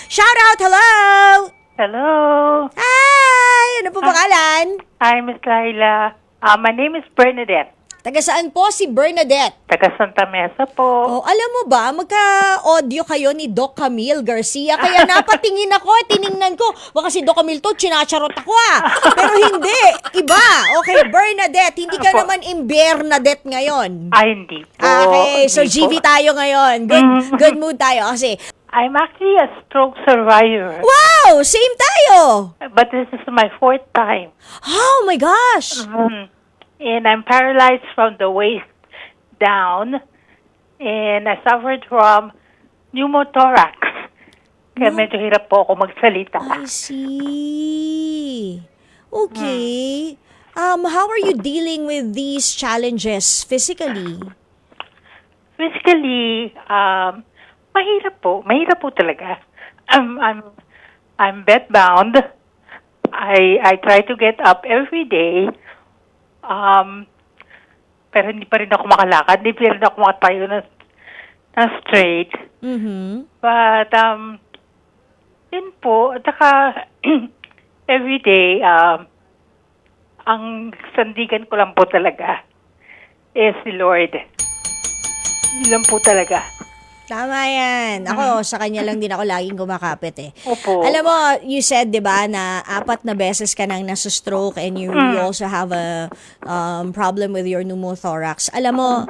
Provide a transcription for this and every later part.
Shout out, hello! Hello. Hi! Ano po pangalan? Hi, Miss Laila. My name is Bernadette. Taga saan po si Bernadette? Taga Santa Mesa po. Oh, alam mo ba, magka-audio kayo ni Doc Camille Garcia, kaya napatingin ako, tiningnan ko, baka si Doc Camille to, chinacharot ako Pero hindi, iba. Okay, Bernadette, hindi ka Opo. naman Bernadette ngayon. Hindi po. Okay, so Hindi GV po. tayo ngayon. Good mood tayo kasi. I'm actually a stroke survivor. Wow! Same tayo! But this is my 4th time. Oh my gosh! And I'm paralyzed from the waist down. And I suffered from pneumothorax. Kaya medyo hirap po ako magsalita. I see. Okay. How are you dealing with these challenges physically? Physically, mahirap po. Mahirap po talaga. I'm bedbound. I try to get up every day. Pero hindi pa rin ako makalakad. Hindi pa rin ako makatayo na straight. Mm-hmm. But, yun po. At saka, every day, ang sandigan ko lang po talaga is si Lord. Yun lang po talaga. Tama yan. Ako, sa kanya lang din ako laging kumakapit eh. Opo. Alam mo, you said, di ba, na 4 na beses ka nang nasa-stroke and you also have a problem with your pneumothorax. Alam mo,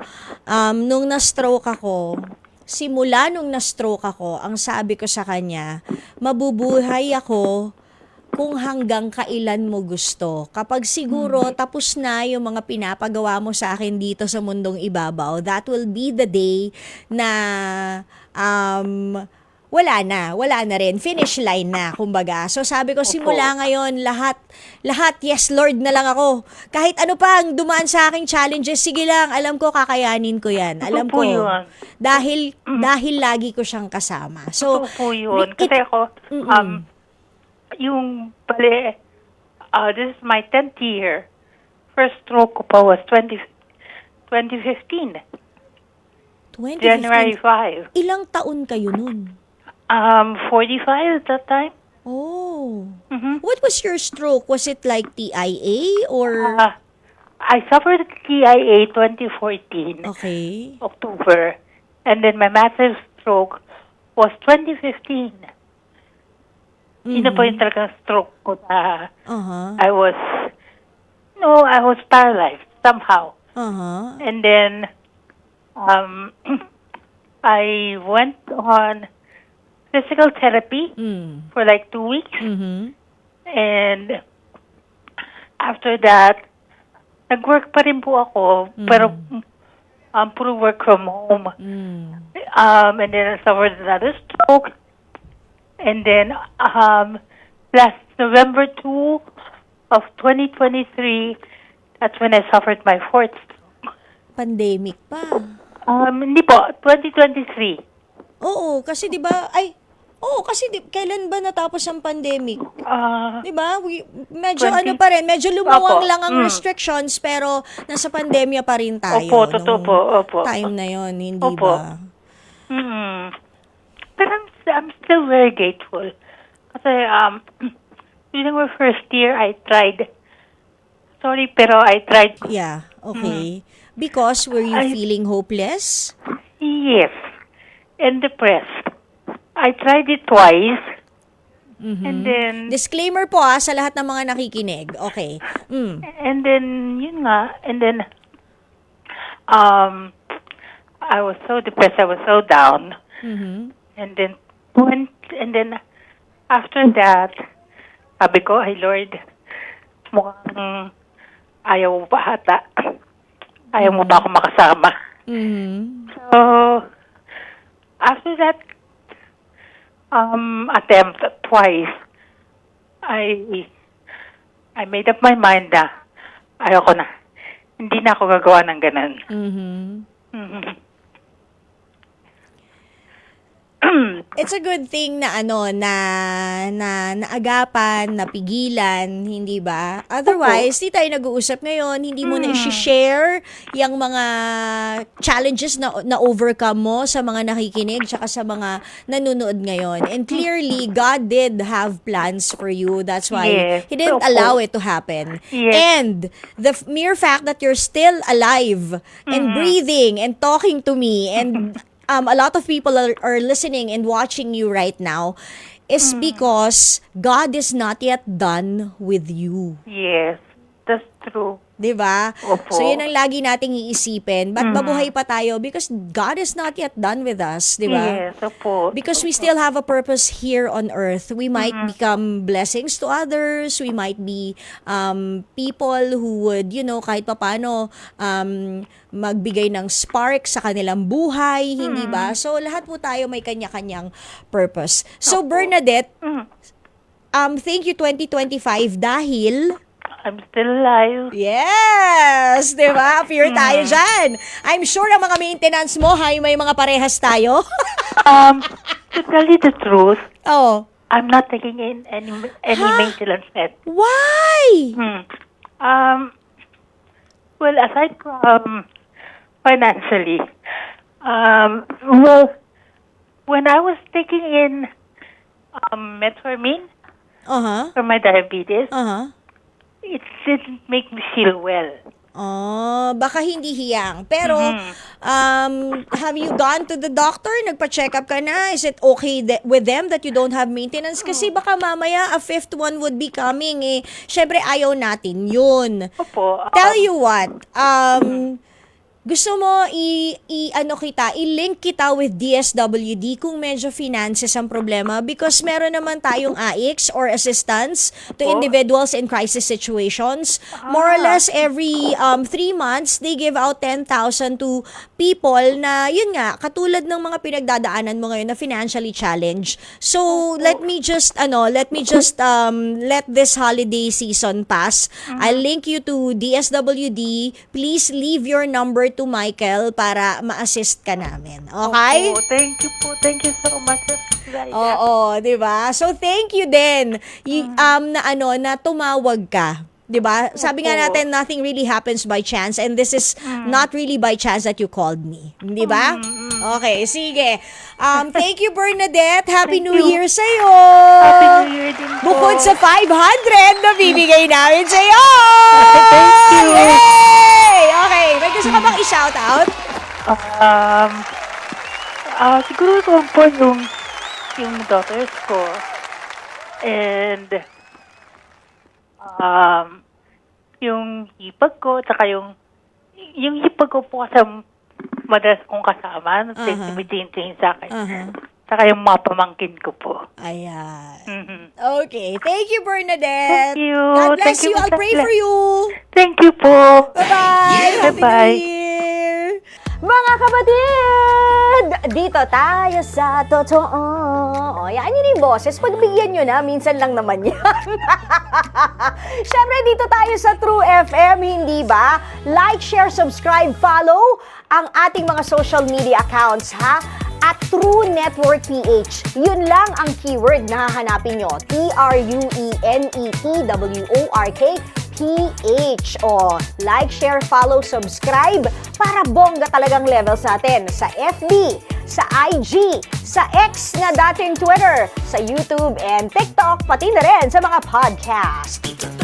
nung na-stroke ako, simula nung na-stroke ako, ang sabi ko sa kanya, mabubuhay ako kung hanggang kailan mo gusto. Kapag siguro tapos na yung mga pinapagawa mo sa akin dito sa mundong ibabaw, that will be the day na wala na rin. Finish line na, kumbaga. So sabi ko, simula ngayon, lahat, yes, Lord na lang ako. Kahit ano pa ang dumaan sa aking challenges, sige lang, alam ko, kakayanin ko yan. Alam po ko. yun. Dahil lagi ko siyang kasama. So, Totoo po yun. Kasi ako, yung bali, this is my 10th year. First stroke ko pa was 2015. 2015. January 5. Ilang taon kayo nun? 45 at that time. Oh. Mhm. What was your stroke? Was it like TIA or... I suffered TIA 2014, Okay. October. And then my massive stroke was 2015. Yun na po yung talagang stroke ko na Uh-huh. I was paralyzed somehow. Uh-huh. And then, I went on physical therapy Mm. for like 2 weeks. Mm-hmm. And after that, nag-work pa rin po ako, pero puro work from home. Mm. And then I suffered another stroke. And then, last November 2 of 2023, that's when I suffered my 4th stroke. Pandemic pa. Hindi po, 2023. Oo, kasi 'di ba? Kailan ba natapos ang pandemic? 'Di ba? Medyo 20 ano pa rin, medyo lumawang Opo. lang ang restrictions pero nasa pandemya pa rin tayo. Opo, totoo nung po, opo. Time na 'yon, hindi Opo. ba? But I'm still very grateful. Kasi, during my first year, I tried. Sorry, pero I tried. Yeah, okay. Because were you feeling hopeless? Yes. And depressed. I tried it twice. And then, Disclaimer po sa lahat ng mga nakikinig. Okay. and then, yun nga. And then, I was so depressed. I was so down. Mhm. And then after that, sabi ko, ay Lord, mukhang ayaw mo pa ata. Ayaw mo pa ako makasama. Mhm. So, after that attempt twice, I made up my mind na ayoko na. Hindi na ako gagawa ng ganun. Mhm. Mhm. It's a good thing na naagapan, napigilan, hindi ba? Otherwise, di tayo nag-uusap ngayon, hindi mo na i-share yung mga challenges na overcome mo sa mga nakikinig tsaka sa mga nanonood ngayon. And clearly, God did have plans for you. That's why Yes. He didn't Opo. allow it to happen. Yes. And the mere fact that you're still alive and breathing and talking to me and a lot of people are listening and watching you right now is because God is not yet done with you. Yes, that's true. 'Di ba? Opo. So yun ang lagi nating iisipin. Ba't mabuhay pa tayo? Because God is not yet done with us, 'di ba? Yes, opo. Because we still have a purpose here on earth. We might become blessings to others. We might be people who would, kahit papano, magbigay ng spark sa kanilang buhay, hindi ba? So, lahat po tayo may kanya-kanyang purpose. So, Bernadette, thank you 2025 dahil... I'm still alive. Yes! Di ba? Pure tayo dyan. I'm sure ang mga maintenance mo, may mga parehas tayo. To tell you the truth, Oh. I'm not taking in any maintenance meds. Why? Well, aside from financially, well, when I was taking in metformin Uh-huh. for my diabetes, Uh-huh. it didn't make me feel well. Oh, baka hindi hiyang. Pero, have you gone to the doctor? Nagpa-check up ka na? Is it okay with them that you don't have maintenance? Kasi baka mamaya a fifth one would be coming eh. Syempre, ayaw natin yun. Opo. Tell you what, gusto mo i-link kita with DSWD kung medyo finances ang problema because meron naman tayong AIX or assistance to individuals in crisis situations. More or less every 3 months they give out 10,000 to people na yun nga katulad ng mga pinagdadaanan mo ngayon na financially challenged. So let me just let this holiday season pass. I'll link you to DSWD. Please leave your number to Michael para ma-assist ka namin. Okay? Opo, thank you po. Thank you so much. Oo, 'di ba? So thank you din. Na tumawag ka. 'Di ba? Sabi nga natin nothing really happens by chance and this is not really by chance that you called me. 'Di ba? Okay, sige. Thank you Bernadette. Happy New Year sa iyo. Happy New Year din po. Bukod sa 500 na bibigay namin sa iyo. Thank you. Yay! Okay, may gusto ka bang i-shout out? Siguro ko po yung daughters ko. And, yung hipag ko, tsaka yung hipag ko po kasi madalas kong kasama, nagsisimidin sa akin. Tsaka yung mga pamangkin ko po. Ayan. Mhm. Okay. Thank you, Bernadette. Thank you. God bless Thank you, you. I'll God pray bless. for you. Thank you po. Bye-bye. Happy Bye-bye. New Year. Mga kapatid, dito tayo sa totoo. O, yan yun yung boses. Pagbigyan nyo na, minsan lang naman yan. Siyempre, dito tayo sa True FM, hindi ba? Like, share, subscribe, follow ang ating mga social media accounts, ha? At True Network PH. Yun lang ang keyword na hahanapin nyo. TrueNetwork PH. O, like, share, follow, subscribe para bongga talagang level sa atin. Sa FB, sa IG, sa X na dating Twitter, sa YouTube and TikTok, pati na rin sa mga podcast.